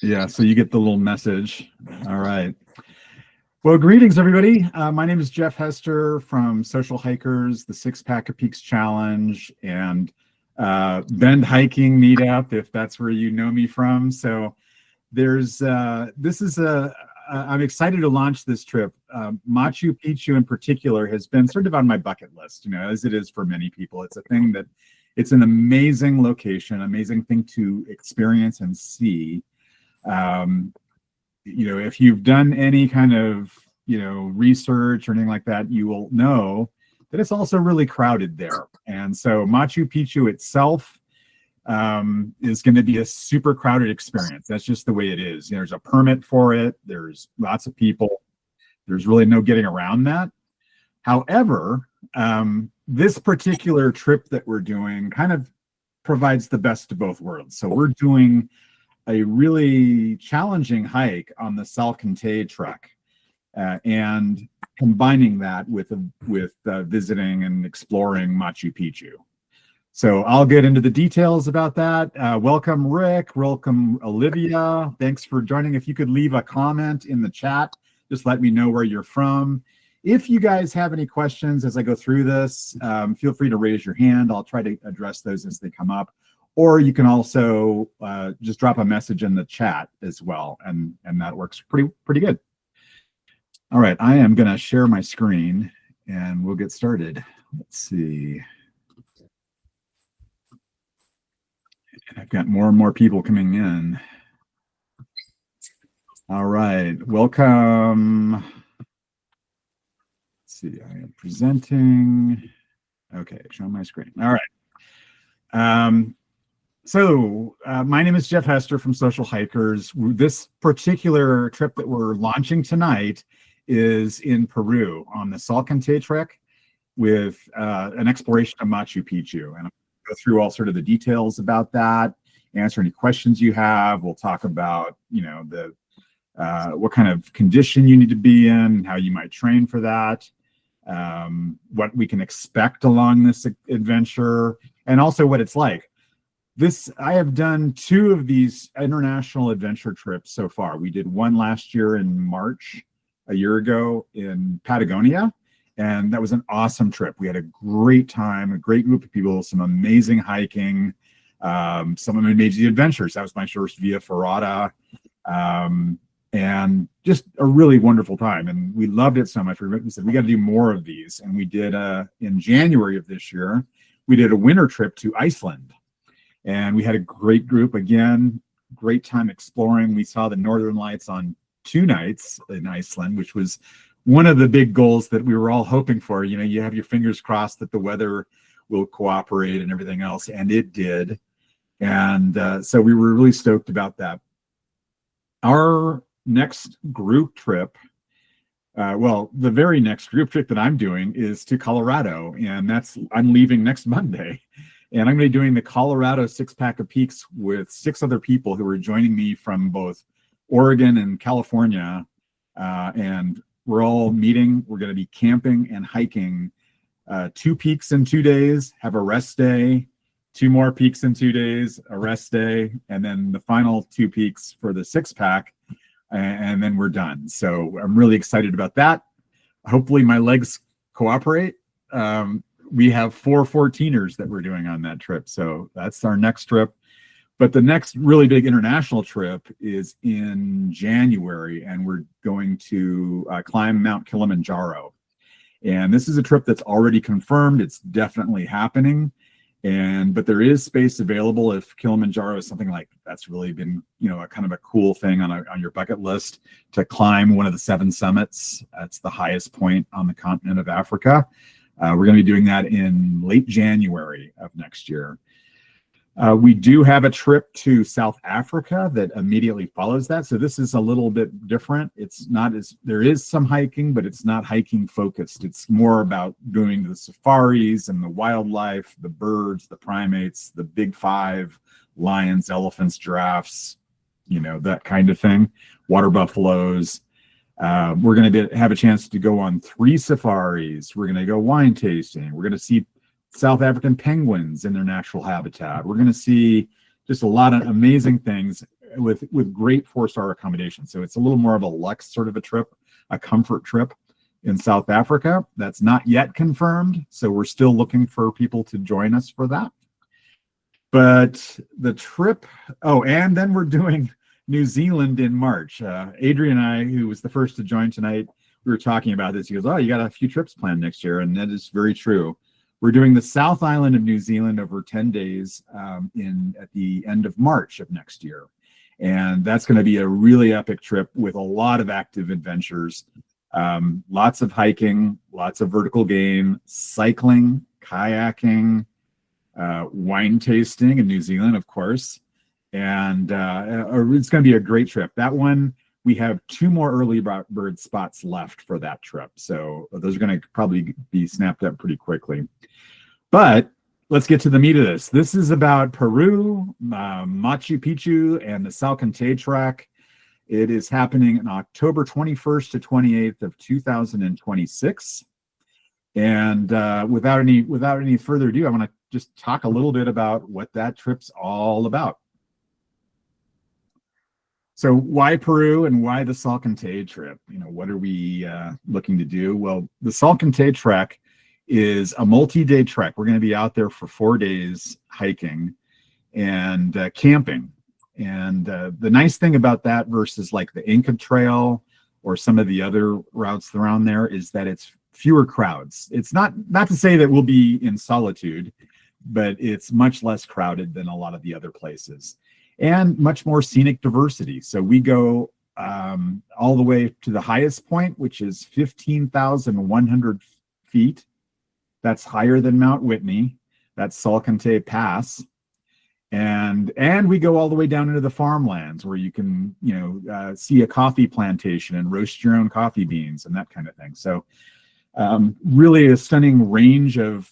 Yeah, so you get the little message. All right. Well, greetings, everybody. My name is Jeff Hester from Social Hikers, the Six Pack of Peaks Challenge, and Bend Hiking Meetup, if that's where you know me from. So I'm excited to launch this trip. Machu Picchu in particular has been sort of on my bucket list, as it is for many people. It's an amazing location, amazing thing to experience and see. If you've done any kind of, research or anything like that, you will know that it's also really crowded there. And so Machu Picchu itself is going to be a super crowded experience. That's just the way it is. There's a permit for it. There's lots of people. There's really no getting around that. However, this particular trip that we're doing kind of provides the best of both worlds. So we're doing a really challenging hike on the Salkantay Trek, and combining that with visiting and exploring Machu Picchu. So I'll get into the details about that. Welcome, Rick. Welcome, Olivia. Thanks for joining. If you could leave a comment in the chat, just let me know where you're from. If you guys have any questions as I go through this, feel free to raise your hand. I'll try to address those as they come up. Or you can also just drop a message in the chat as well, and that works pretty good. All right, I am going to share my screen, and we'll get started. Let's see. And I've got more and more people coming in. All right, welcome. Let's see, I am presenting. Okay, showing my screen. All right. So my name is Jeff Hester from Social Hikers. This particular trip that we're launching tonight is in Peru on the Salkantay Trek with an exploration of Machu Picchu. And I'll go through all sort of the details about that, answer any questions you have. We'll talk about, what kind of condition you need to be in, how you might train for that, what we can expect along this adventure, and also what it's like. I have done 2 of these international adventure trips so far. We did one last year in March, a year ago in Patagonia, and that was an awesome trip. We had a great time, a great group of people, some amazing hiking, some amazing adventures. That was my first Via Ferrata, and just a really wonderful time. And we loved it so much. We said, we got to do more of these. And we did, in January of this year, we did a winter trip to Iceland. And we had a great group, again, great time exploring. We saw the Northern Lights on 2 nights in Iceland, which was one of the big goals that we were all hoping for. You have your fingers crossed that the weather will cooperate and everything else, and it did. And so we were really stoked about that. Our next group trip, the very next group trip that I'm doing is to Colorado, and I'm leaving next Monday. And I'm going to be doing the Colorado Six Pack of Peaks with 6 other people who are joining me from both Oregon and California. And we're all meeting. We're going to be camping and hiking 2 peaks in 2 days, have a rest day, 2 more peaks in 2 days, a rest day, and then the final 2 peaks for the 6 pack. And then we're done. So I'm really excited about that. Hopefully my legs cooperate. We have 4 14ers that we're doing on that trip. So that's our next trip. But the next really big international trip is in January, and we're going to climb Mount Kilimanjaro. And this is a trip that's already confirmed. It's definitely happening. But there is space available if Kilimanjaro is something like that's really been, a kind of a cool thing on your bucket list to climb one of the 7 summits. That's the highest point on the continent of Africa. We're going to be doing that in late January of next year. We do have a trip to South Africa that immediately follows that. So this is a little bit different. There is some hiking, but it's not hiking focused. It's more about doing the safaris and the wildlife, the birds, the primates, the big 5, lions, elephants, giraffes, that kind of thing, water buffaloes. We're going to have a chance to go on 3 safaris. We're going to go wine tasting. We're going to see South African penguins in their natural habitat. We're going to see just a lot of amazing things with great 4-star accommodation. So it's a little more of a luxe sort of a trip, a comfort trip in South Africa. That's not yet confirmed, so we're still looking for people to join us for that. But the trip, oh, and then we're doing New Zealand in March. Adrian and I, who was the first to join tonight, we were talking about this. He goes, "Oh, you got a few trips planned next year," and that is very true. We're doing the South Island of New Zealand over 10 days at the end of March of next year. And that's going to be a really epic trip with a lot of active adventures, lots of hiking, lots of vertical game, cycling, kayaking, wine tasting in New Zealand, of course. And it's going to be a great trip. That one, we have 2 more early bird spots left for that trip. So those are going to probably be snapped up pretty quickly. But let's get to the meat of this. This is about Peru, Machu Picchu, and the Salkantay Trek. It is happening on October 21st to 28th of 2026. And without any further ado, I want to just talk a little bit about what that trip's all about. So why Peru and why the Salkantay trip? You know, what are we looking to do? Well, the Salkantay Trek is a multi-day trek. We're going to be out there for 4 days hiking and camping. And the nice thing about that versus like the Inca Trail or some of the other routes around there is that it's fewer crowds. It's not to say that we'll be in solitude, but it's much less crowded than a lot of the other places. And much more scenic diversity. So we go all the way to the highest point, which is 15,100 feet. That's higher than Mount Whitney. That's Salkantay Pass. And we go all the way down into the farmlands where you can, see a coffee plantation and roast your own coffee beans and that kind of thing. So really a stunning range of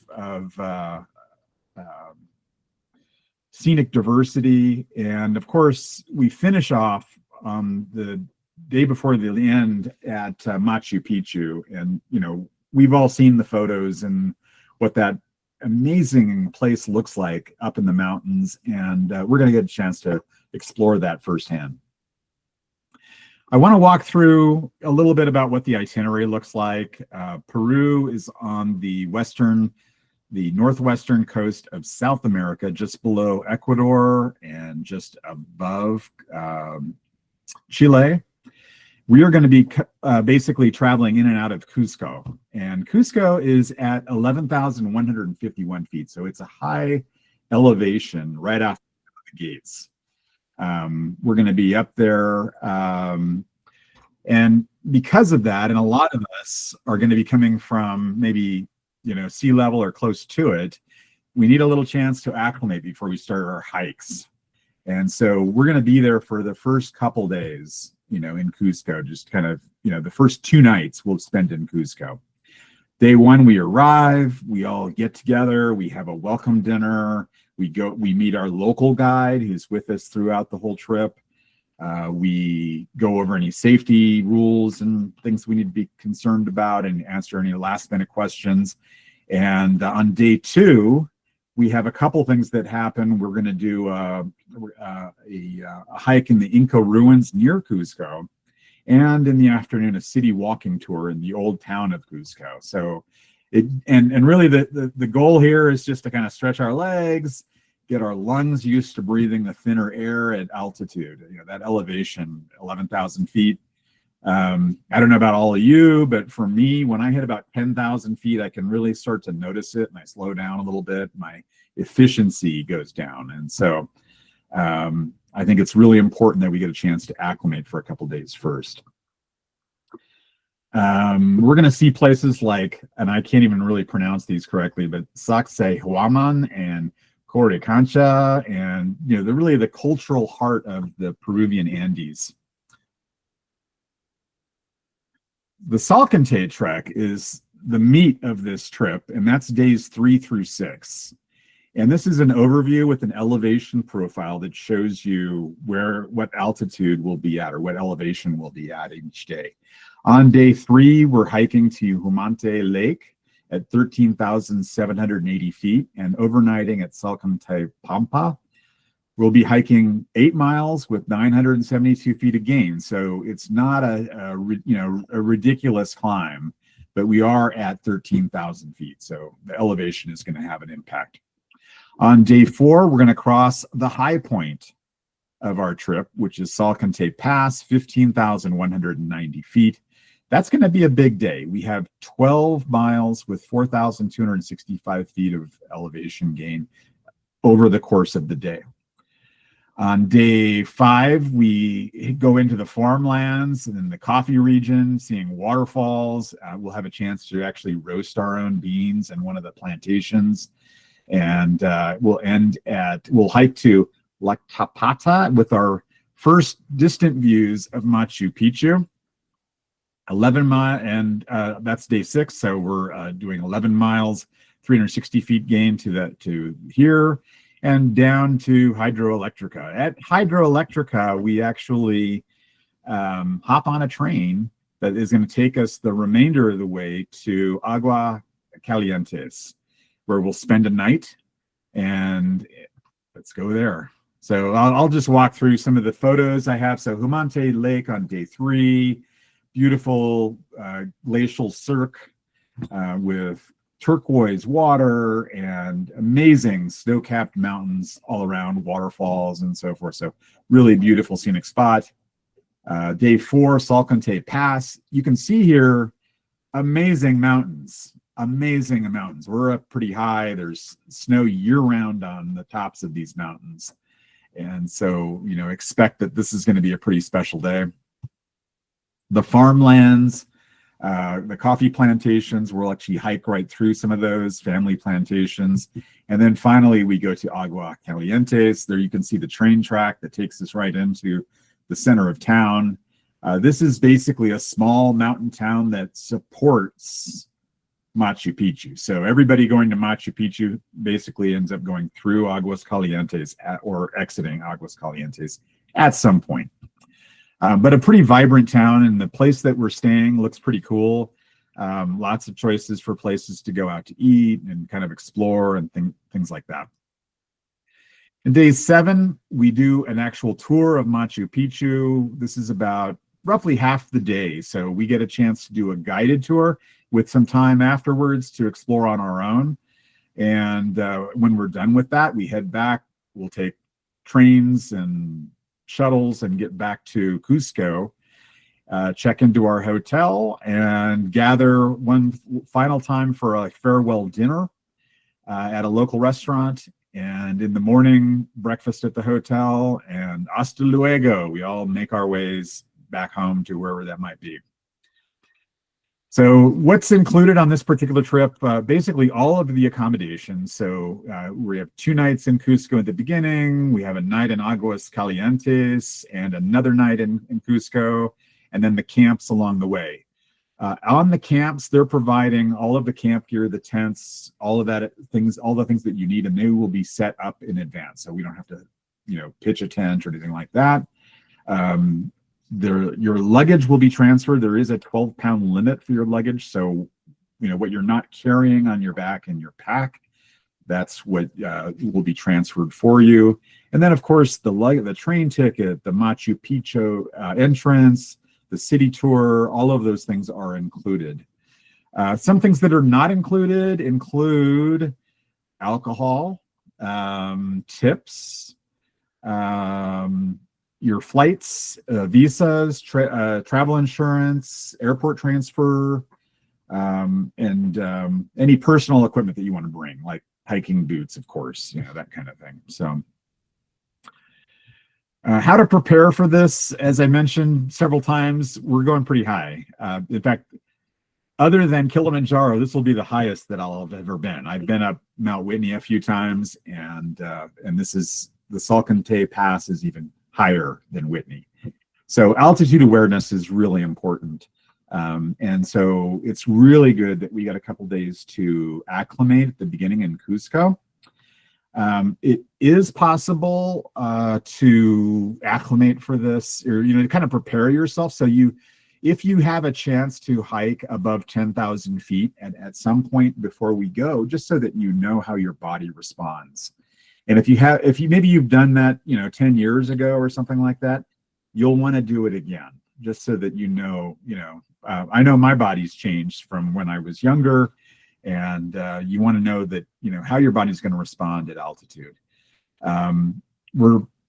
scenic diversity. And of course, we finish off the day before the end at Machu Picchu. And, we've all seen the photos and what that amazing place looks like up in the mountains. And we're going to get a chance to explore that firsthand. I want to walk through a little bit about what the itinerary looks like. Peru is on the northwestern coast of South America, just below Ecuador and just above Chile. We are going to be basically traveling in and out of Cusco. And Cusco is at 11,151 feet. So it's a high elevation right off the gates. We're going to be up there. And because of that, and a lot of us are going to be coming from maybe sea level or close to it, we need a little chance to acclimate before we start our hikes. And so we're going to be there for the first couple days, in Cusco, just kind of, the first 2 nights we'll spend in Cusco. Day 1, we arrive, we all get together, we have a welcome dinner, we meet our local guide who's with us throughout the whole trip. We go over any safety rules and things we need to be concerned about and answer any last minute questions. And on day 2, we have a couple things that happen. We're going to do a hike in the Inca ruins near Cusco. And in the afternoon, a city walking tour in the old town of Cusco. So really the goal here is just to kind of stretch our legs, get our lungs used to breathing the thinner air at altitude, that elevation, 11,000 feet. I don't know about all of you, but for me, when I hit about 10,000 feet, I can really start to notice it and I slow down a little bit. My efficiency goes down. And so I think it's really important that we get a chance to acclimate for a couple days first. We're going to see places like, and I can't even really pronounce these correctly, but Sacsayhuaman and Coricancha, and the cultural heart of the Peruvian Andes. The Salkantay Trek is the meat of this trip, and that's days 3 through 6. And this is an overview with an elevation profile that shows you what altitude we'll be at or what elevation we'll be at each day. On day 3, we're hiking to Humante Lake at 13,780 feet and overnighting at Salkantay Pampa. We'll be hiking 8 miles with 972 feet of gain. So it's not a ridiculous climb, but we are at 13,000 feet. So the elevation is going to have an impact. On day 4, we're going to cross the high point of our trip, which is Salkantay Pass, 15,190 feet. That's going to be a big day. We have 12 miles with 4,265 feet of elevation gain over the course of the day. On day 5, we go into the farmlands and then the coffee region, seeing waterfalls. We'll have a chance to actually roast our own beans in one of the plantations. And we'll hike to La Tapata with our first distant views of Machu Picchu. 11 miles, and that's day 6. So we're doing 11 miles, 360 feet gain to here, and down to Hydroelectrica. At Hydroelectrica, we actually hop on a train that is going to take us the remainder of the way to Agua Calientes, where we'll spend a night, and let's go there. So I'll just walk through some of the photos I have. So Humante Lake on day 3, beautiful glacial cirque with turquoise water and amazing snow-capped mountains all around, waterfalls and so forth. So really beautiful scenic spot. Day 4, Salkantay Pass. You can see here amazing mountains. Amazing mountains. We're up pretty high. There's snow year-round on the tops of these mountains. And so, expect that this is going to be a pretty special day. The farmlands, the coffee plantations, we'll actually hike right through some of those family plantations. And then finally, we go to Agua Calientes. There you can see the train track that takes us right into the center of town. This is basically a small mountain town that supports Machu Picchu. So everybody going to Machu Picchu basically ends up going through Aguas Calientes or exiting Aguas Calientes at some point. But a pretty vibrant town, and the place that we're staying looks pretty cool. Lots of choices for places to go out to eat and kind of explore and things like that. In day 7, we do an actual tour of Machu Picchu. This is about roughly half the day. So we get a chance to do a guided tour with some time afterwards to explore on our own. And when we're done with that, we head back. We'll take trains and shuttles and get back to Cusco, check into our hotel, and gather one final time for a farewell dinner at a local restaurant. And in the morning, breakfast at the hotel, and hasta luego. We all make our ways back home to wherever that might be. So what's included on this particular trip? Basically all of the accommodations. So we have 2 nights in Cusco at the beginning. We have a night in Aguas Calientes and another night in Cusco, and then the camps along the way. On the camps, they're providing all of the camp gear, the tents, all of that things, all the things that you need, and they will be set up in advance. So we don't have to, pitch a tent or anything like that. Your luggage will be transferred. There is a 12-pound limit for your luggage. So, what you're not carrying on your back in your pack, that's what will be transferred for you. And then, of course, the train ticket, the Machu Picchu entrance, the city tour, all of those things are included. Some things that are not included include alcohol, tips, your flights, visas, travel insurance, airport transfer, and any personal equipment that you want to bring, like hiking boots, of course, that kind of thing. So how to prepare for this, as I mentioned several times, we're going pretty high. In fact, other than Kilimanjaro, this will be the highest that I'll have ever been. I've been up Mount Whitney a few times, and this is the Salkantay Pass is even higher than Whitney. So altitude awareness is really important. And so it's really good that we got a couple days to acclimate at the beginning in Cusco. It is possible to acclimate for this, or to kind of prepare yourself. So if you have a chance to hike above 10,000 feet at some point before we go, just so that you know how your body responds. And if you maybe you've done that, 10 years ago or something like that, you'll want to do it again, just so that I know my body's changed from when I was younger, and you want to know that, how your body's going to respond at altitude.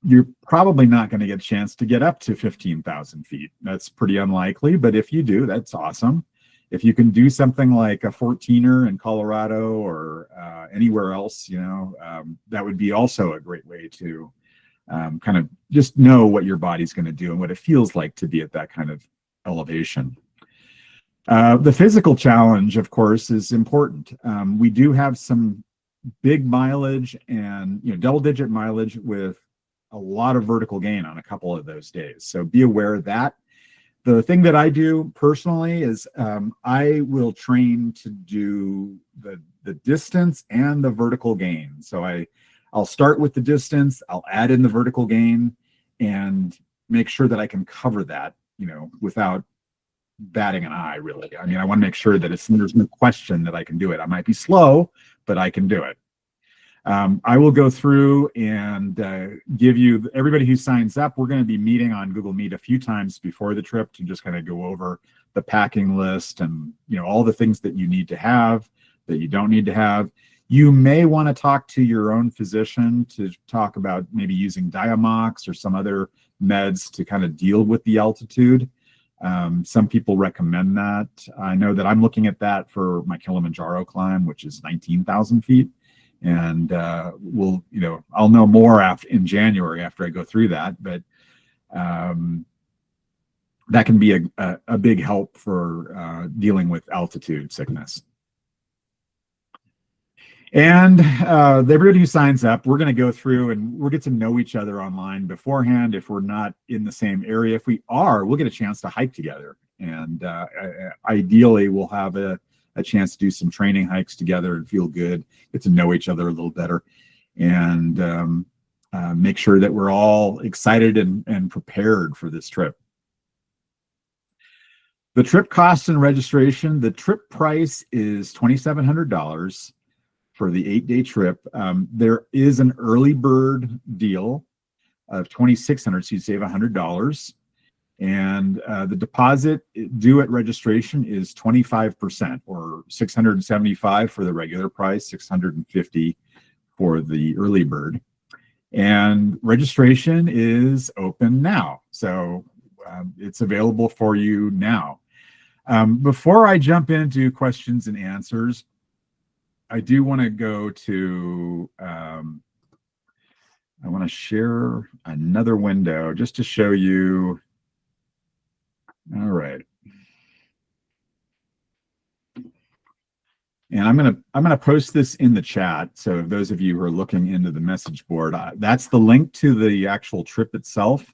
You're probably not going to get a chance to get up to 15,000 feet. That's pretty unlikely, but if you do, that's awesome. If you can do something like a 14er in Colorado or anywhere else, that would be also a great way to kind of just know what your body's going to do and what it feels like to be at that kind of elevation. The physical challenge, of course, is important. We do have some big mileage and double-digit mileage with a lot of vertical gain on a couple of those days. So be aware of that. The thing that I do personally is I will train to do the distance and the vertical gain. So I'll start with the distance, I'll add in the vertical gain, and make sure that I can cover that, without batting an eye, really. I mean, I want to make sure that there's no question that I can do it. I might be slow, but I can do it. I will go through and give you, everybody who signs up, we're going to be meeting on Google Meet a few times before the trip to just kind of go over the packing list and, all the things that you need to have, that you don't need to have. You may want to talk to your own physician to talk about maybe using Diamox or some other meds to kind of deal with the altitude. Some people recommend that. I know that I'm looking at that for my Kilimanjaro climb, which is 19,000 feet. And I'll know more in January after I go through that, but that can be a big help for dealing with altitude sickness. And everybody who signs up, we're going to go through and we'll get to know each other online beforehand. If we're not in the same area, if we are, we'll get a chance to hike together. And ideally, we'll have a chance to do some training hikes together and feel good, get to know each other a little better, and make sure that we're all excited and prepared for this trip. The trip cost and registration, the trip price is $2,700 for the 8-day trip. There is an early bird deal of $2,600, so you save $100. And the deposit due at registration is 25%, or $675 for the regular price, $650 for the early bird. And registration is open now, so it's available for you now. Before I jump into questions and answers, I do want to go to, I want to share another window just to show you. All right. And I'm gonna post this in the chat. So those of you who are looking into the message board, that's the link to the actual trip itself.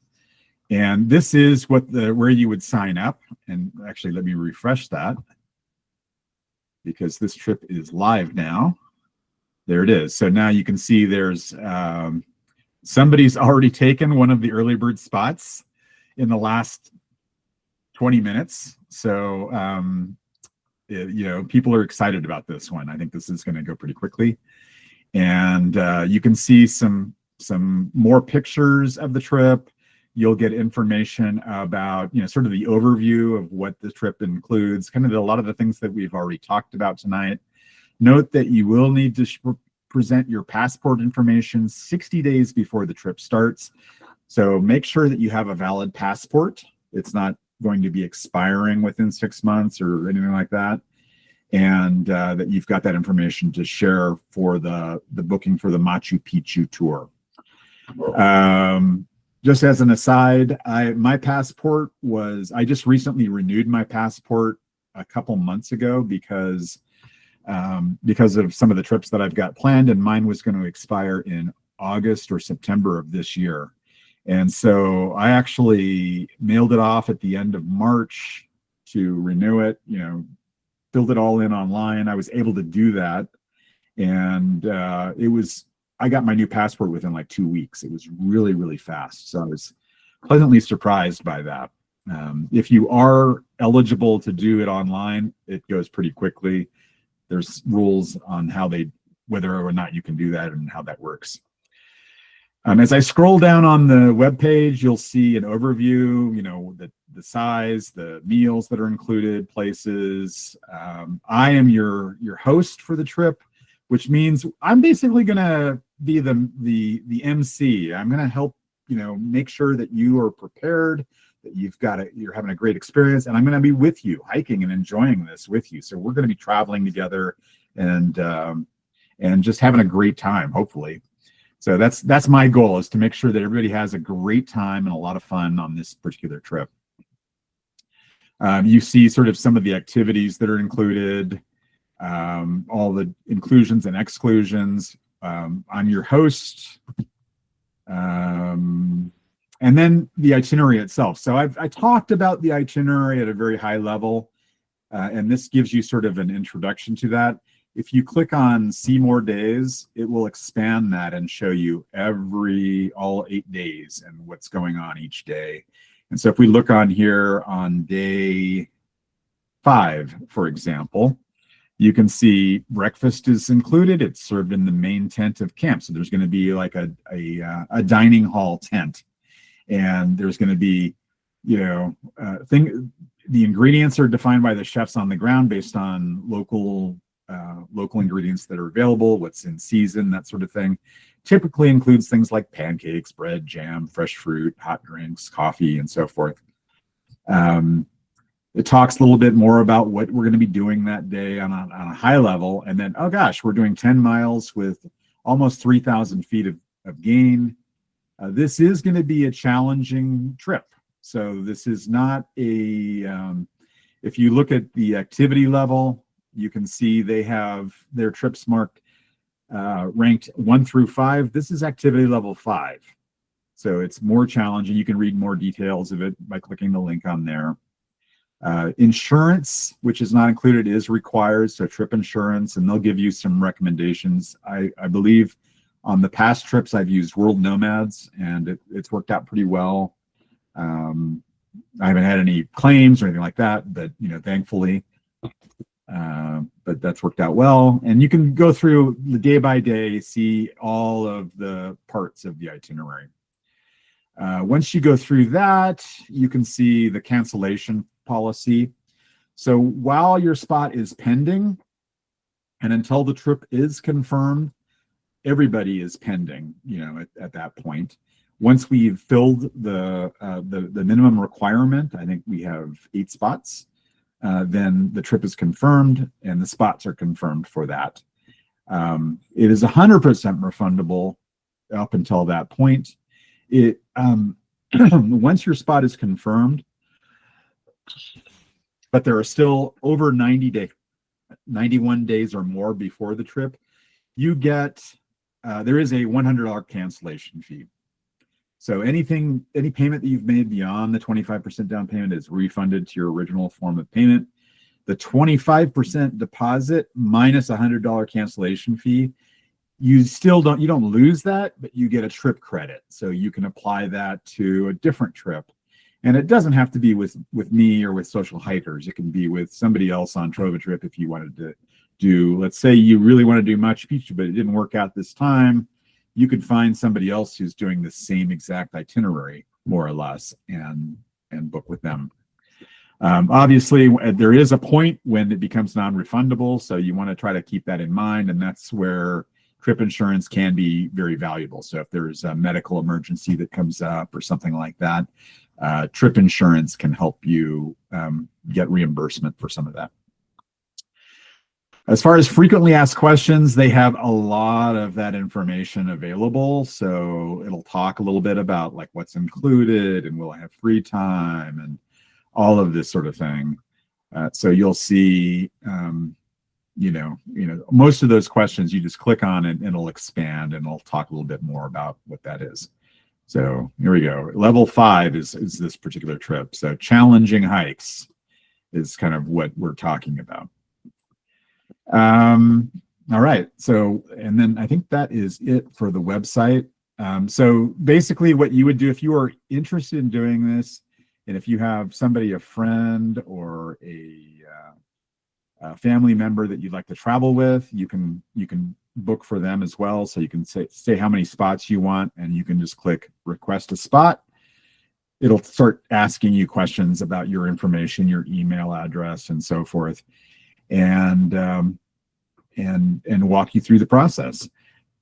And this is where you would sign up. And actually, let me refresh that, because this trip is live now. There it is. So now you can see there's somebody's already taken one of the early bird spots in the last 20 minutes. So, people are excited about this one. I think this is going to go pretty quickly. And you can see some more pictures of the trip. You'll get information about, sort of the overview of what the trip includes, kind of a lot of the things that we've already talked about tonight. Note that you will need to present your passport information 60 days before the trip starts. So make sure that you have a valid passport. It's not going to be expiring within 6 months or anything like that. And that you've got that information to share for the booking for the Machu Picchu tour. Just as an aside, my passport I just recently renewed my passport a couple months ago because of some of the trips that I've got planned, and mine was going to expire in August or September of this year. And so I actually mailed it off at the end of March to renew it, filled it all in online. I was able to do that. And I got my new passport within like 2 weeks. It was really, really fast. So I was pleasantly surprised by that. If you are eligible to do it online, it goes pretty quickly. There's rules on whether or not you can do that and how that works. As I scroll down on the webpage, you'll see an overview, the size, the meals that are included, places. I am your host for the trip, which means I'm basically going to be the MC. I'm going to help, make sure that you are prepared, that you're having a great experience, and I'm going to be with you, hiking and enjoying this with you. So we're going to be traveling together and just having a great time, hopefully. So that's my goal, is to make sure that everybody has a great time and a lot of fun on this particular trip. You see sort of some of the activities that are included, all the inclusions and exclusions. I'm your host. And then the itinerary itself. So I talked about the itinerary at a very high level, and this gives you sort of an introduction to that. If you click on see more days, it will expand that and show you all 8 days and what's going on each day. And so if we look on here on day 5, for example, you can see breakfast is included. It's served in the main tent of camp. So there's going to be like a dining hall tent, and there's going to be, the ingredients are defined by the chefs on the ground based on local ingredients that are available, what's in season, that sort of thing. Typically includes things like pancakes, bread, jam, fresh fruit, hot drinks, coffee, and so forth. It talks a little bit more about what we're going to be doing that day on a high level. And then, oh gosh, we're doing 10 miles with almost 3,000 feet of gain. This is going to be a challenging trip. So this is not if you look at the activity level, you can see they have their trips marked, ranked 1 through 5. This is activity level 5. So it's more challenging. You can read more details of it by clicking the link on there. Insurance, which is not included, is required. So trip insurance, and they'll give you some recommendations. I believe on the past trips I've used World Nomads, and it's worked out pretty well. I haven't had any claims or anything like that, but thankfully. But that's worked out well. And you can go through the day by day, see all of the parts of the itinerary. Once you go through that, you can see the cancellation policy. So while your spot is pending and until the trip is confirmed, everybody is pending, at that point. Once we've filled the minimum requirement, I think we have 8 spots. Then the trip is confirmed and the spots are confirmed for that. It is 100% refundable up until that point. Once your spot is confirmed, but there are still over 91 days or more before the trip, you get, there is a $100 cancellation fee. So any payment that you've made beyond the 25% down payment is refunded to your original form of payment. The 25% deposit minus $100 cancellation fee, you don't lose that, but you get a trip credit. So you can apply that to a different trip. And it doesn't have to be with me or with Social Hikers. It can be with somebody else on Trova Trip if you wanted to do, let's say you really want to do Machu Picchu, but it didn't work out this time. You could find somebody else who's doing the same exact itinerary, more or less, and book with them. Obviously, there is a point when it becomes non-refundable, so you want to try to keep that in mind, and that's where trip insurance can be very valuable. So if there's a medical emergency that comes up or something like that, trip insurance can help you get reimbursement for some of that. As far as frequently asked questions, they have a lot of that information available. So it'll talk a little bit about like what's included and will I have free time and all of this sort of thing. So you'll see, most of those questions you just click on and it'll expand and it'll talk a little bit more about what that is. So here we go. Level 5 is this particular trip. So challenging hikes is kind of what we're talking about. All right. So, and then I think that is it for the website. So basically what you would do if you are interested in doing this, and if you have somebody, a friend or a family member that you'd like to travel with, you can book for them as well. So you can say how many spots you want, and you can just click request a spot. It'll start asking you questions about your information, your email address, and so forth, and walk you through the process.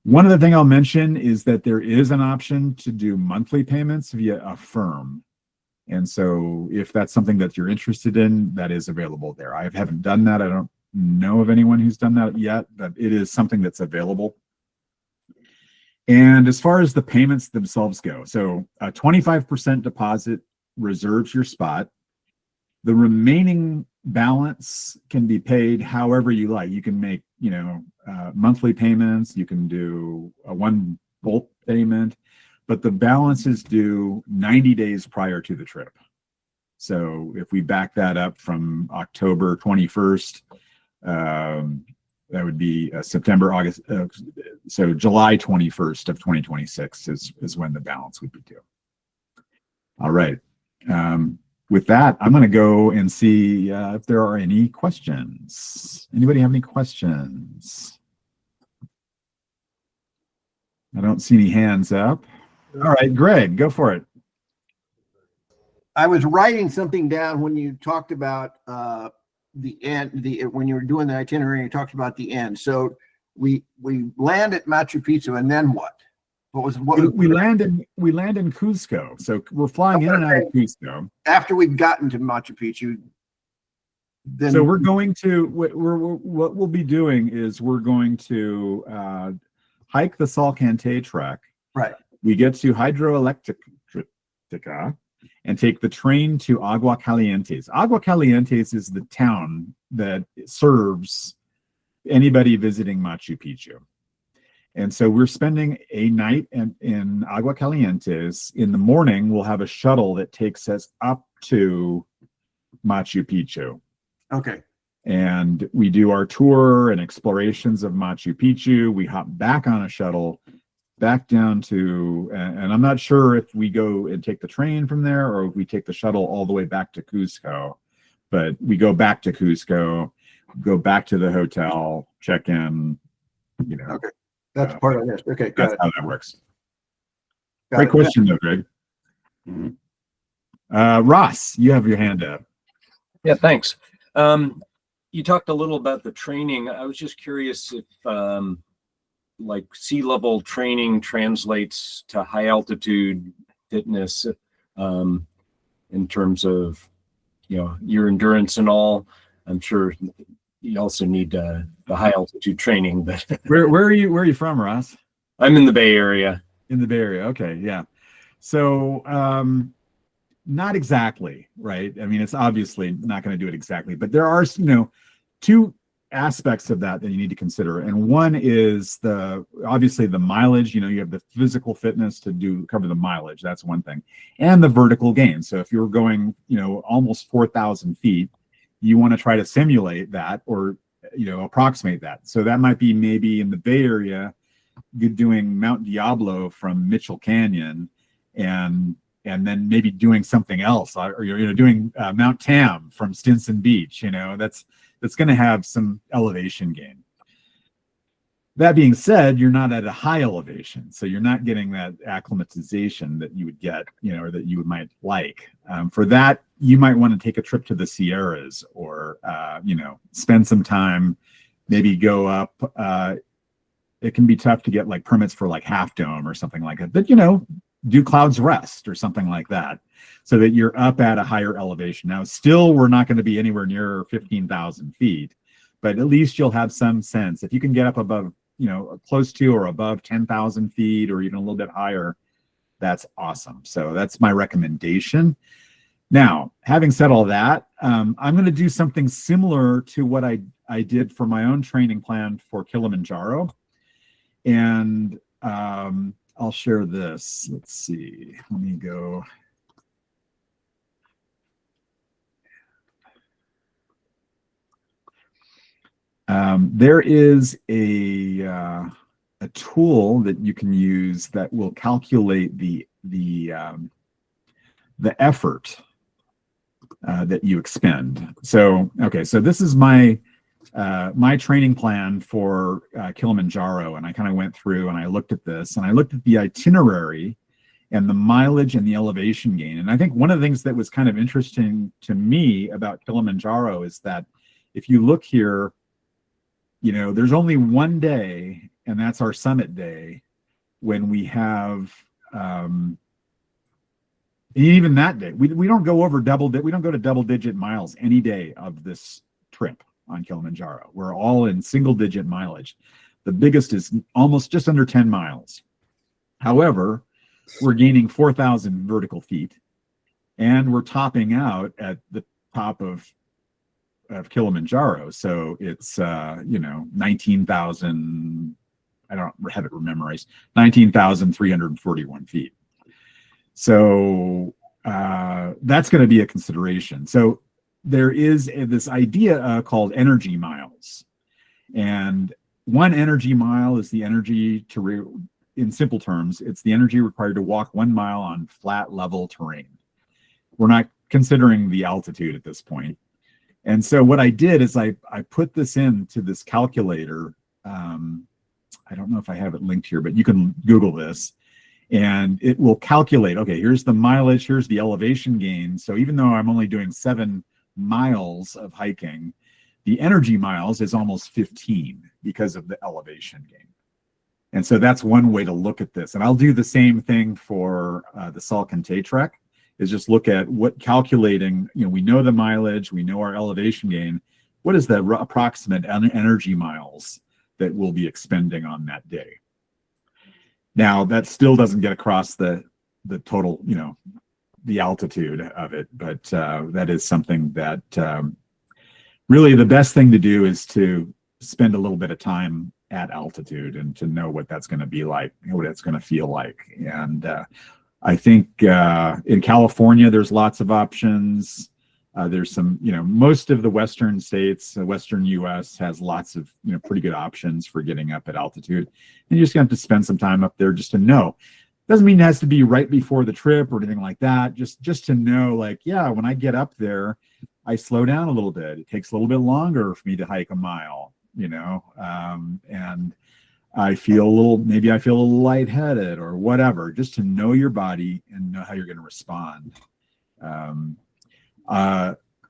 One other thing I'll mention is that there is an option to do monthly payments via Affirm. And so if that's something that you're interested in, that is available there. I haven't done that. I don't know of anyone who's done that yet, but it is something that's available. And as far as the payments themselves go, so a 25% deposit reserves your spot. The remaining balance can be paid however you like. You can make, monthly payments. You can do a one bulk payment, but the balance is due 90 days prior to the trip. So if we back that up from October 21st, that would be September, August. So July 21st of 2026 is when the balance would be due. All right. With that, I'm going to go and see if there are any questions. Anybody have any questions? I don't see any hands up. All right, Greg, go for it. I was writing something down when you talked about the end. When you were doing the itinerary, you talked about the end. So we land at Machu Picchu, and then what? We land in Cusco. So we're flying in and out of Cusco. After we've gotten to Machu Picchu, then so we're going to what we'll be doing is we're going to hike the Salkantay Trek. Right. We get to Hidroelectrica and take the train to Aguascalientes. Aguascalientes is the town that serves anybody visiting Machu Picchu. And so we're spending a night in Aguascalientes. In the morning, we'll have a shuttle that takes us up to Machu Picchu. Okay. And we do our tour and explorations of Machu Picchu. We hop back on a shuttle back down to, and I'm not sure if we go and take the train from there or if we take the shuttle all the way back to Cusco. But we go back to Cusco, go back to the hotel, check in, Okay. That's part of this. Okay, that's how that works. Great question, though, Greg. Ross, you have your hand up. Yeah, thanks. You talked a little about the training. I was just curious if, like, sea level training translates to high altitude fitness in terms of, your endurance and all. I'm sure you also need the high altitude training. But where are you from, Ross? I'm in the Bay Area. In the Bay Area, okay, yeah. So not exactly, right? I mean, it's obviously not going to do it exactly, but there are, two aspects of that you need to consider. And one is obviously the mileage. You have the physical fitness to cover the mileage. That's one thing, and the vertical gain. So if you're going, almost 4,000 feet. You want to try to simulate that or, approximate that. So that might be maybe in the Bay Area, you're doing Mount Diablo from Mitchell Canyon and then maybe doing something else, or you're doing Mount Tam from Stinson Beach. That's going to have some elevation gain. That being said, you're not at a high elevation, so you're not getting that acclimatization that you would get, or that you might like. For that, you might want to take a trip to the Sierras, or spend some time, maybe go up. It can be tough to get like permits for like Half Dome or something like that, but do Clouds Rest or something like that, so that you're up at a higher elevation. Now, still, we're not going to be anywhere near 15,000 feet, but at least you'll have some sense. If you can get up above, close to or above 10,000 feet or even a little bit higher, that's awesome. So that's my recommendation. Now, having said all that, I'm going to do something similar to what I did for my own training plan for Kilimanjaro. And I'll share this. Let's see. Let me go. There is a tool that you can use that will calculate the effort that you expend. So, okay, so this is my my training plan for Kilimanjaro, and I kind of went through and I looked at this, and I looked at the itinerary and the mileage and the elevation gain. And I think one of the things that was kind of interesting to me about Kilimanjaro is that if you look here, there's only one day, and that's our summit day, when we have, even that day, we don't go over we don't go to double-digit miles any day of this trip on Kilimanjaro. We're all in single-digit mileage. The biggest is almost just under 10 miles. However, we're gaining 4,000 vertical feet, and we're topping out at the top of Kilimanjaro. So it's 19,000. I don't have it memorized. 19,341 feet. So that's going to be a consideration. So there is this idea called energy miles, and one energy mile is the energy in simple terms, it's the energy required to walk 1 mile on flat, level terrain. We're not considering the altitude at this point. And so what I did is I put this into this calculator. I don't know if I have it linked here, but you can Google this, and it will calculate, okay, here's the mileage, here's the elevation gain. So even though I'm only doing 7 miles of hiking, the energy miles is almost 15 because of the elevation gain. And so that's one way to look at this. And I'll do the same thing for the Salkantay Trek, is just look at what calculating, we know the mileage, we know our elevation gain. What is the approximate energy miles that we'll be expending on that day? Now, that still doesn't get across the total, the altitude of it, but that is something that really the best thing to do is to spend a little bit of time at altitude and to know what that's going to be like, what it's going to feel like. And I think in California, there's lots of options. There's some, most of the Western states, the Western US has lots of, pretty good options for getting up at altitude. And you just have to spend some time up there just to know. Doesn't mean it has to be right before the trip or anything like that. Just to know, like, yeah, when I get up there, I slow down a little bit. It takes a little bit longer for me to hike a mile, and I feel maybe a little lightheaded or whatever, just to know your body and know how you're going to respond.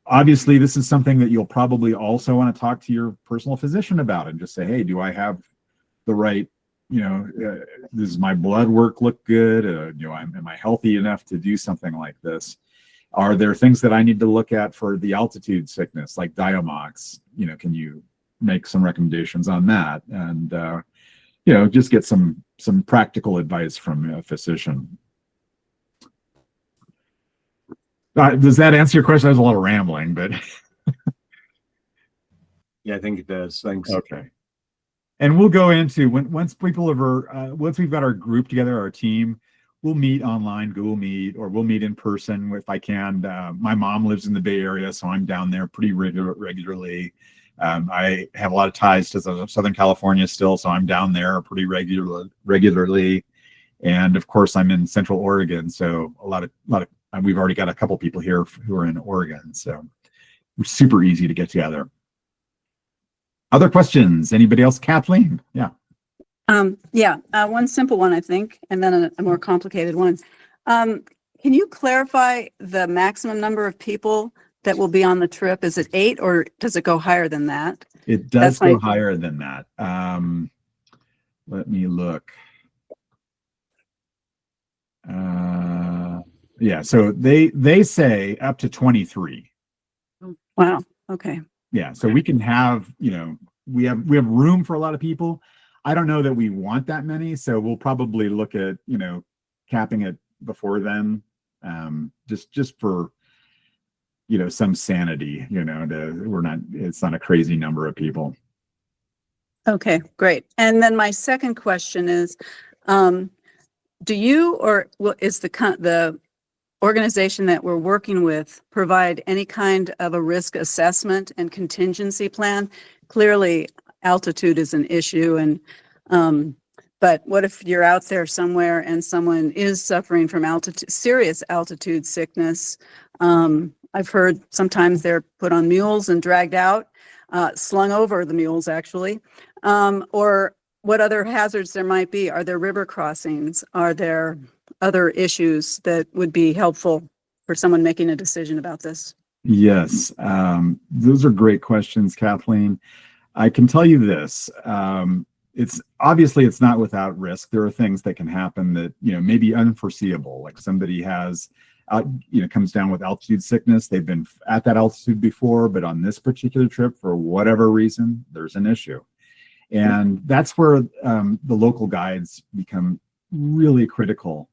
Obviously, this is something that you'll probably also want to talk to your personal physician about and just say, hey, do I have the right, does my blood work look good? Am I healthy enough to do something like this? Are there things that I need to look at for the altitude sickness, like Diamox? Can you make some recommendations on that? And, just get some practical advice from a physician. Does that answer your question? That was a lot of rambling, but. Yeah, I think it does. Thanks. Okay. And we'll go into, once we've got our group together, our team, we'll meet online, Google Meet, or we'll meet in person if I can. My mom lives in the Bay Area, so I'm down there pretty regularly. I have a lot of ties to Southern California still, so I'm down there pretty regularly. And of course, I'm in Central Oregon, so a lot of we've already got a couple people here who are in Oregon, so it's super easy to get together. Other questions? Anybody else? Kathleen? Yeah. One simple one, I think, and then a more complicated one. Can you clarify the maximum number of people that will be on the trip? Is it 8 or does it go higher than that? It does go higher than that. Let me look. So they say up to 23. Wow. Okay. Yeah, so we can have, we have room for a lot of people. I don't know that we want that many, so we'll probably look at, capping it before then, just for, some sanity, it's not a crazy number of people. Okay, great. And then my second question is, do you or is the organization that we're working with provide any kind of a risk assessment and contingency plan? Clearly, altitude is an issue, and but what if you're out there somewhere and someone is suffering from serious altitude sickness? I've heard sometimes they're put on mules and dragged out. slung over the mules actually, or what other hazards there might be. Are there river crossings? Are there other issues that would be helpful for someone making a decision about this? Yes, those are great questions, Kathleen. I can tell you this. It's obviously it's not without risk. There are things that can happen that, may be unforeseeable. Like somebody has, comes down with altitude sickness. They've been at that altitude before, but on this particular trip, for whatever reason, there's an issue. And that's where the local guides become really critical.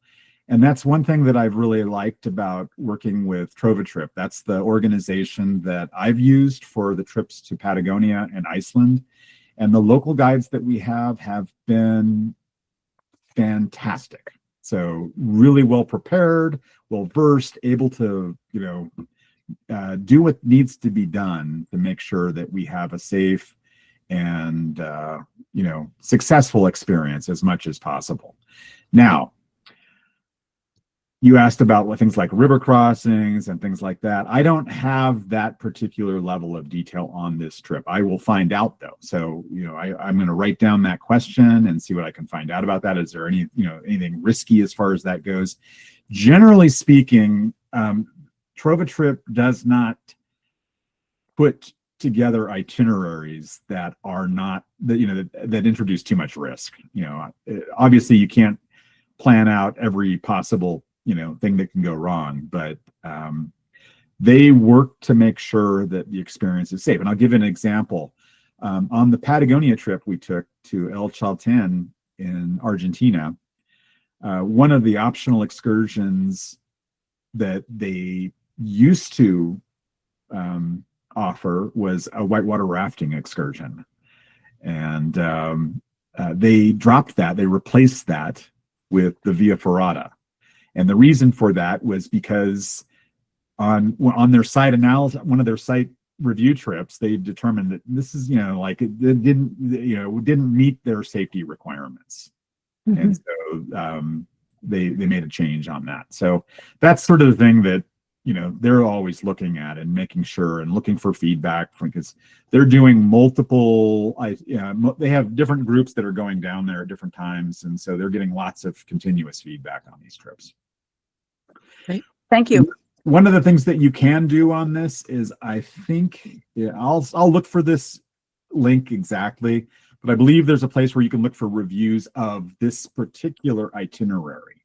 And that's one thing that I've really liked about working with TrovaTrip. That's the organization that I've used for the trips to Patagonia and Iceland. And the local guides that we have been fantastic. So really well prepared, well versed, able to, do what needs to be done to make sure that we have a safe and, successful experience as much as possible. Now, you asked about things like river crossings and things like that. I don't have that particular level of detail on this trip. I will find out though. So, I'm going to write down that question and see what I can find out about that. Is there anything risky as far as that goes? Generally speaking, TrovaTrip does not put together itineraries that are not that introduce too much risk. Obviously you can't plan out every possible thing that can go wrong, but they work to make sure that the experience is safe. And I'll give an example. On the Patagonia trip we took to El Chalten in Argentina, one of the optional excursions that they used to offer was a whitewater rafting excursion. And they dropped that, they replaced that with the Via Ferrata. And the reason for that was because on their site analysis, one of their site review trips, they determined that this is, it didn't meet their safety requirements. Mm-hmm. And so they made a change on that. So that's sort of the thing that, they're always looking at and making sure and looking for feedback, because they're doing multiple, they have different groups that are going down there at different times. And so they're getting lots of continuous feedback on these trips. Great. Thank you. One of the things that you can do on this is, I think, I'll look for this link exactly, but I believe there's a place where you can look for reviews of this particular itinerary.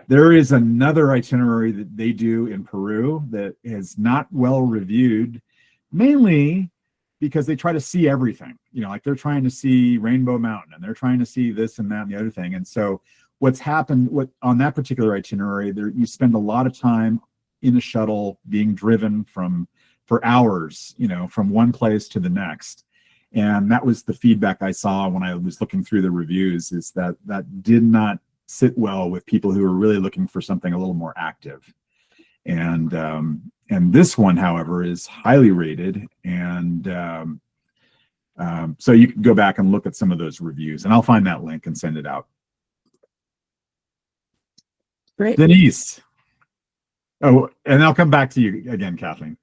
There is another itinerary that they do in Peru that is not well reviewed, mainly because they try to see everything. They're trying to see Rainbow Mountain and they're trying to see this and that and the other thing. And so what's happened on that particular itinerary, you spend a lot of time in a shuttle being driven for hours, from one place to the next. And that was the feedback I saw when I was looking through the reviews, is that did not sit well with people who are really looking for something a little more active. And this one, however, is highly rated. And so you can go back and look at some of those reviews, and I'll find that link and send it out. Great. Denise. Oh, and I'll come back to you again, Kathleen.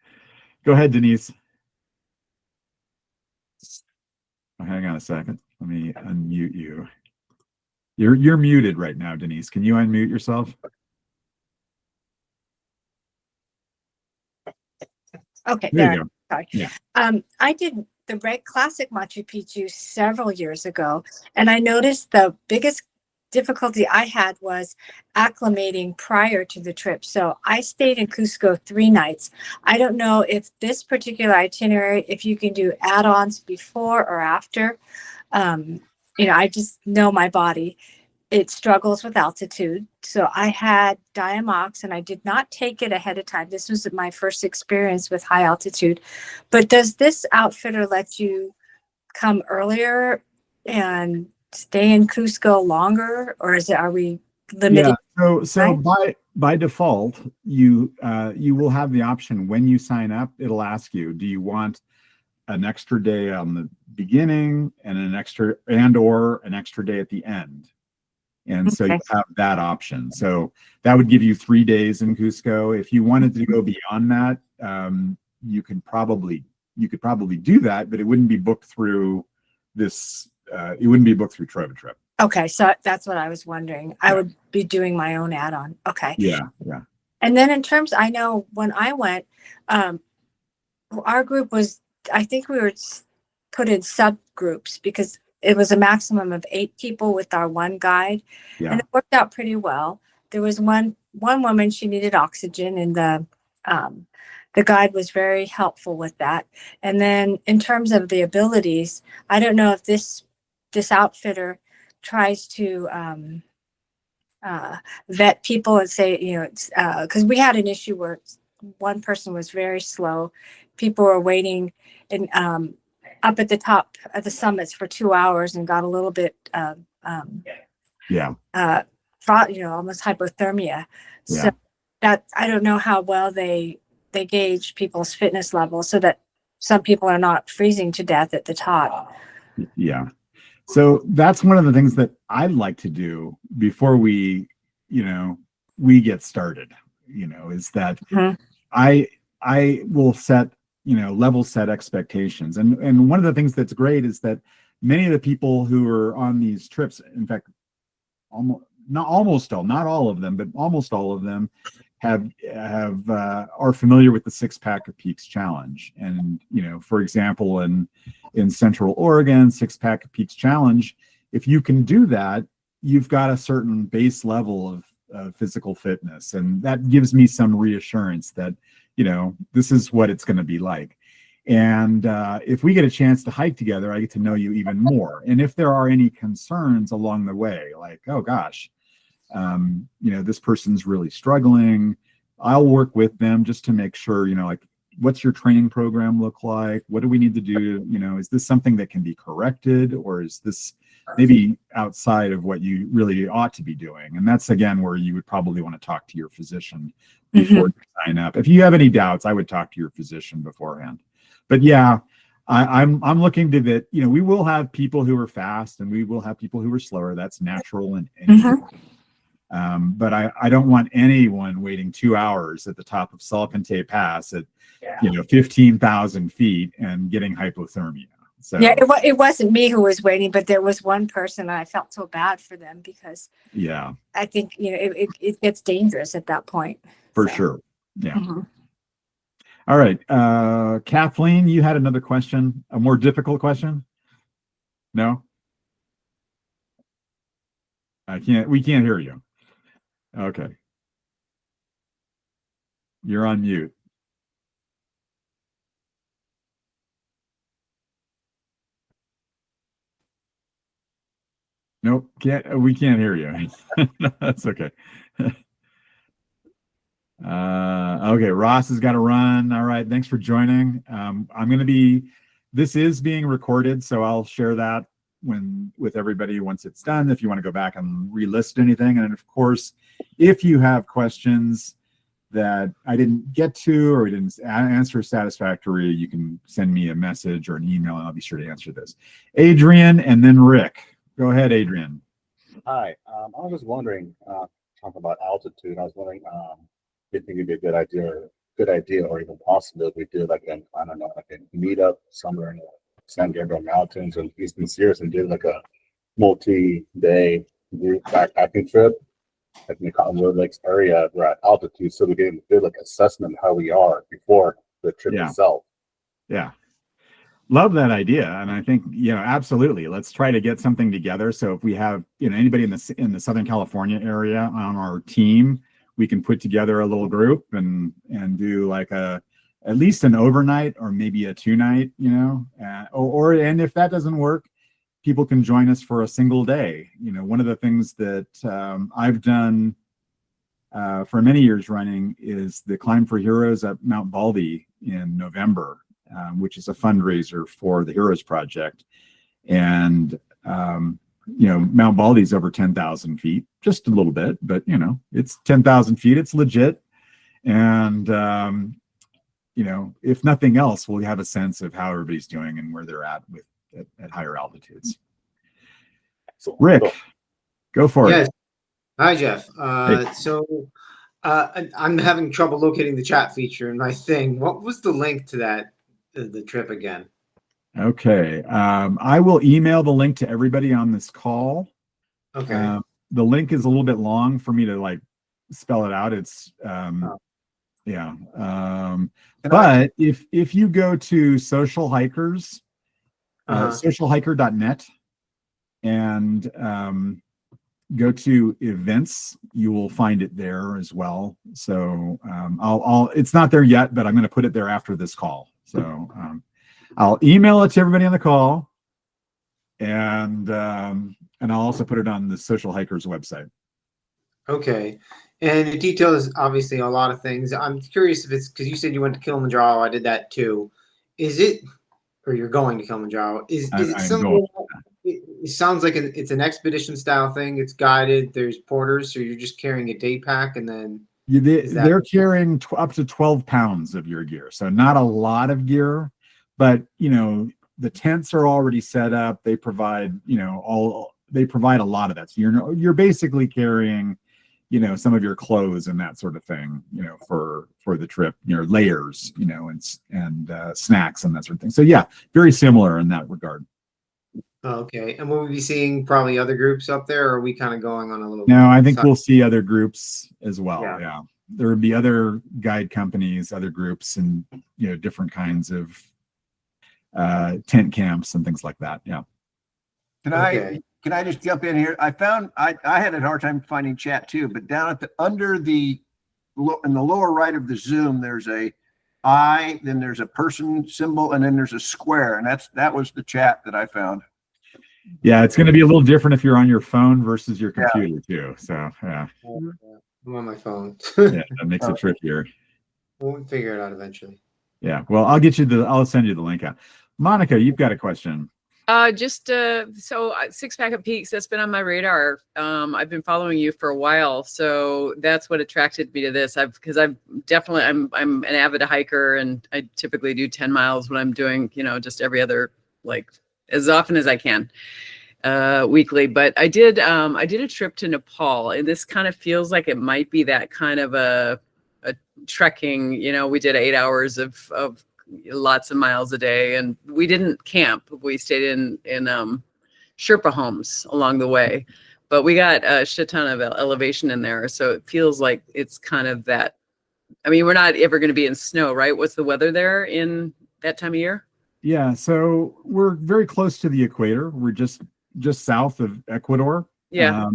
Go ahead, Denise. Oh, hang on a second. Let me unmute you. You're muted right now, Denise. Can you unmute yourself? Okay, there you go. Sorry. Yeah. I did the Red Classic Machu Picchu several years ago, and I noticed the biggest difficulty I had was acclimating prior to the trip. So I stayed in Cusco 3 nights. I don't know if this particular itinerary, if you can do add-ons before or after. I just know my body. It struggles with altitude. So I had Diamox and I did not take it ahead of time. This was my first experience with high altitude. But does this outfitter let you come earlier and stay in Cusco longer, or are we limited? Yeah. So by default, you will have the option when you sign up. It'll ask you, do you want an extra day on the beginning and an extra day at the end? And so you have that option. So that would give you 3 days in Cusco. If you wanted to go beyond that, you could probably you could probably do that, but it wouldn't be booked through this. It wouldn't be booked through Trova Trip. Okay, so that's what I was wondering. I would be doing my own add-on. Okay. Yeah, yeah, And then in terms, I know when I went, our group was, I think we were put in subgroups because it was a maximum of 8 people with our one guide, yeah. and it worked out pretty well. There was one woman, she needed oxygen, and the guide was very helpful with that. And then in terms of the abilities, I don't know if this outfitter tries to vet people and say, you know, it's because we had an issue where one person was very slow. People were waiting and up at the top of the summits for 2 hours and got a little bit almost hypothermia. Yeah. So that, I don't know how well they gauge people's fitness level so that some people are not freezing to death at the top. Yeah. So that's one of the things that I'd like to do before we get started, is that I will set, level set expectations. And one of the things that's great is that many of the people who are on these trips, in fact, not all of them, but almost all of them are familiar with the 6-Pack of Peaks challenge. And, for example, in Central Oregon, 6-Pack of Peaks challenge, if you can do that, you've got a certain base level of physical fitness. And that gives me some reassurance that, this is what it's going to be like. And if we get a chance to hike together, I get to know you even more. And if there are any concerns along the way, like, oh gosh, this person's really struggling, I'll work with them just to make sure, like, what's your training program look like? What do we need to do? Is this something that can be corrected, or is this maybe outside of what you really ought to be doing? And that's, again, where you would probably want to talk to your physician before you sign up. If you have any doubts, I would talk to your physician beforehand. But yeah, I'm looking to that, we will have people who are fast and we will have people who are slower. That's natural. But I don't want anyone waiting 2 hours at the top of Salkantay Pass at 15,000 feet and getting hypothermia. So yeah, it wasn't me who was waiting, but there was one person, and I felt so bad for them because I think it gets dangerous at that point. For sure. Yeah. All right, Kathleen, you had another question, a more difficult question? No? We can't hear you. Okay. You're on mute. Nope, we can't hear you. That's okay. Okay, Ross has got to run. All right, thanks for joining. This is being recorded, so I'll share that with everybody once it's done, if you want to go back and relist anything. And of course, if you have questions that I didn't get to or didn't answer satisfactorily, you can send me a message or an email and I'll be sure to answer this. Adrian and then Rick. Go ahead, Adrian. Hi, I was just wondering, talking about altitude, I was wondering if you think it'd be a good idea or even possible if we do like a meetup somewhere in the San Gabriel Mountains or Eastern Sierras and did like a multi-day group backpacking trip like in the Cottonwood Lakes area. We're at altitude, so we get a good assessment of how we are before the trip itself. Yeah. Love that idea. And I think, absolutely. Let's try to get something together. So if we have, anybody in the Southern California area on our team, we can put together a little group and do like at least an overnight or maybe a 2-night, and if that doesn't work, people can join us for a single day. One of the things that I've done for many years running is the Climb for Heroes at Mount Baldy in November, which is a fundraiser for the Heroes Project. And, Mount Baldy's over 10,000 feet, just a little bit, but, it's 10,000 feet. It's legit. And, if nothing else, we'll have a sense of how everybody's doing and where they're at at higher altitudes. So, Rick, go for it. Hi, Jeff. Hey. So I'm having trouble locating the chat feature in my thing. What was the link to that the trip again. Okay. I will email the link to everybody on this call. Okay. The link is a little bit long for me to like spell it out. It's Oh. yeah. Can But if you go to Social Hikers, Uh-huh. socialhiker.net, and go to events, you will find it there as well. So I'll it's not there yet, but I'm going to put it there after this call. So I'll email it to everybody on the call, and I'll also put it on the Social Hikers website. Okay. And it details obviously a lot of things. I'm curious if it's because you said you went to Kilimanjaro. I did that too. Is it, or you're going to Kilimanjaro? Is it I'm something? going. It sounds like it's an expedition style thing. It's guided. There's porters, so you're just carrying a day pack, and then They're carrying up to 12 pounds of your gear, so not a lot of gear, but you know the tents are already set up. They provide they provide a lot of that. So you're basically carrying some of your clothes and that sort of thing, for the trip, layers, and snacks and that sort of thing. So yeah, very similar in that regard. Okay. And will we be seeing probably other groups up there, or are we kind of going on a little? No, I think we'll see other groups as well. Yeah. Yeah. There would be other guide companies, other groups, and different kinds of tent camps and things like that. Yeah. Okay. Can I just jump in here? I had a hard time finding chat too, but down at in the lower right of the Zoom, there's a I, then there's a person symbol, and then there's a square, and that was the chat that I found. Yeah, it's going to be a little different if you're on your phone versus your computer too. So yeah, I'm on my phone. yeah, that makes it trickier. We'll figure it out eventually. Yeah, well, I'll send you the link out. Monica, you've got a question. So Six Pack of Peaks, that's been on my radar. I've been following you for a while, so that's what attracted me to this. I'm an avid hiker, and I typically do 10 miles when I'm doing, just every other, like as often as I can, weekly. But I did a trip to Nepal, and this kind of feels like it might be that kind of a trekking. We did 8 hours of lots of miles a day, and we didn't camp. We stayed in Sherpa homes along the way, but we got a shit ton of elevation in there. So it feels like it's kind of that. I mean, we're not ever going to be in snow, right? What's the weather there in that time of year? Yeah, so we're very close to the equator. We're just south of Ecuador. Yeah.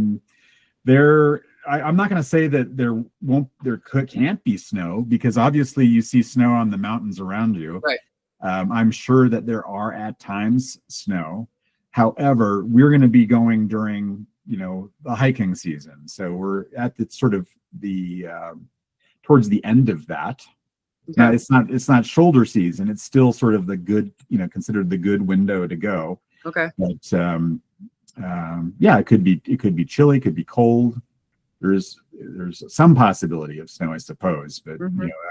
I'm not going to say that there can't be snow, because obviously you see snow on the mountains around you. Right. I'm sure that there are at times snow. However, we're going to be going during the hiking season, so we're at the sort of the towards the end of that. Now, it's not shoulder season. It's still sort of the good, considered the good window to go. Okay. But yeah, it could be chilly, it could be cold. There's some possibility of snow, I suppose, but I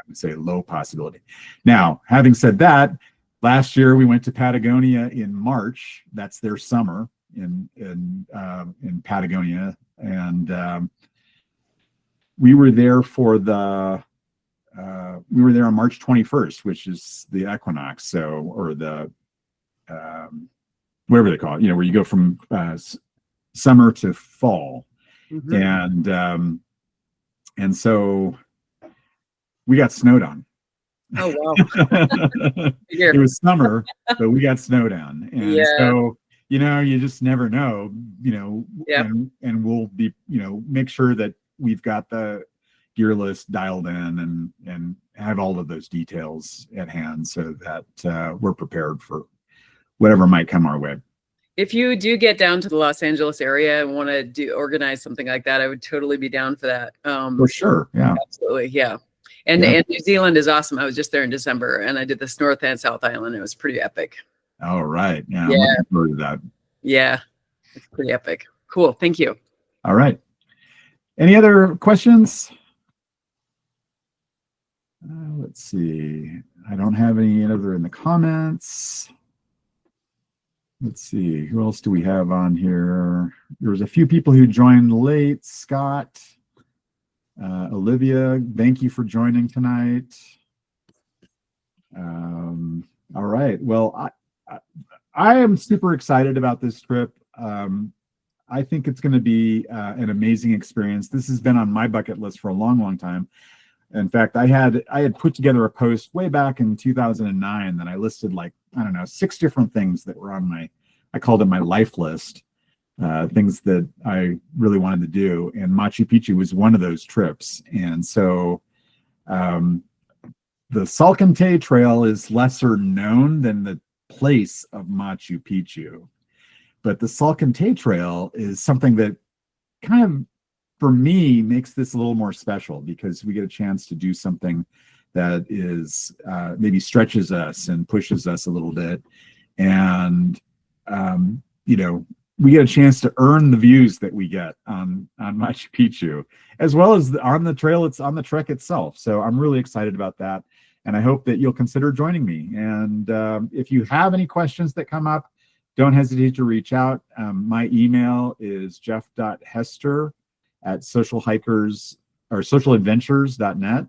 would say low possibility. Now, having said that, last year we went to Patagonia in March. That's their summer in Patagonia, and we were there on March 21st, which is the equinox, or the whatever they call it, where you go from summer to fall. Mm-hmm. And so we got snowed on. Oh wow. It was summer, but we got snowed on. And Yeah. so, you just never know, Yep. and we'll be, make sure that we've got the gear list dialed in and have all of those details at hand, so that we're prepared for whatever might come our way. If you do get down to the Los Angeles area and want to organize something like that, I would totally be down for that. For sure. Yeah. Absolutely. Yeah. And New Zealand is awesome. I was just there in December, and I did this North and South Island. It was pretty epic. All right. Yeah. Yeah. I'm looking forward to that. Yeah. It's pretty epic. Cool. Thank you. All right. Any other questions? Let's see. I don't have any other in the comments. Let's see. Who else do we have on here? There was a few people who joined late. Scott, Olivia, thank you for joining tonight. All right. Well, I am super excited about this trip. I think it's going to be an amazing experience. This has been on my bucket list for a long, long time. In fact, I had put together a post way back in 2009 that I listed like, I don't know, 6 different things that were on I called it my life list, things that I really wanted to do. And Machu Picchu was one of those trips. And so the Salkantay Trail is lesser known than the place of Machu Picchu. But the Salkantay Trail is something that kind of, for me, makes this a little more special because we get a chance to do something that is maybe stretches us and pushes us a little bit. And, you know, we get a chance to earn the views that we get on Machu Picchu, as well as on the trail, it's on the trek itself. So I'm really excited about that. And I hope that you'll consider joining me. And if you have any questions that come up, don't hesitate to reach out. My email is jeff.hester@socialadventures.net.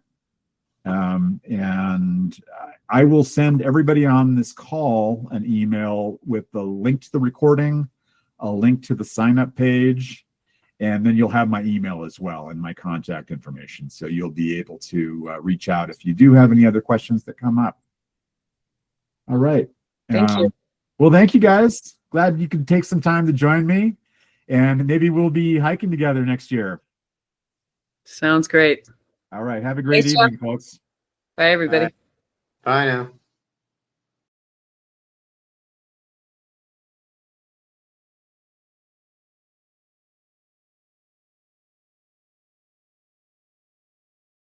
And I will send everybody on this call an email with the link to the recording, a link to the sign-up page, and then you'll have my email as well and my contact information. So you'll be able to reach out if you do have any other questions that come up. All right. Thank you. Well, thank you guys. Glad you could take some time to join me, and maybe we'll be hiking together next year. Sounds great. All right. Have a great Thanks, evening, folks. Bye, everybody. Bye now.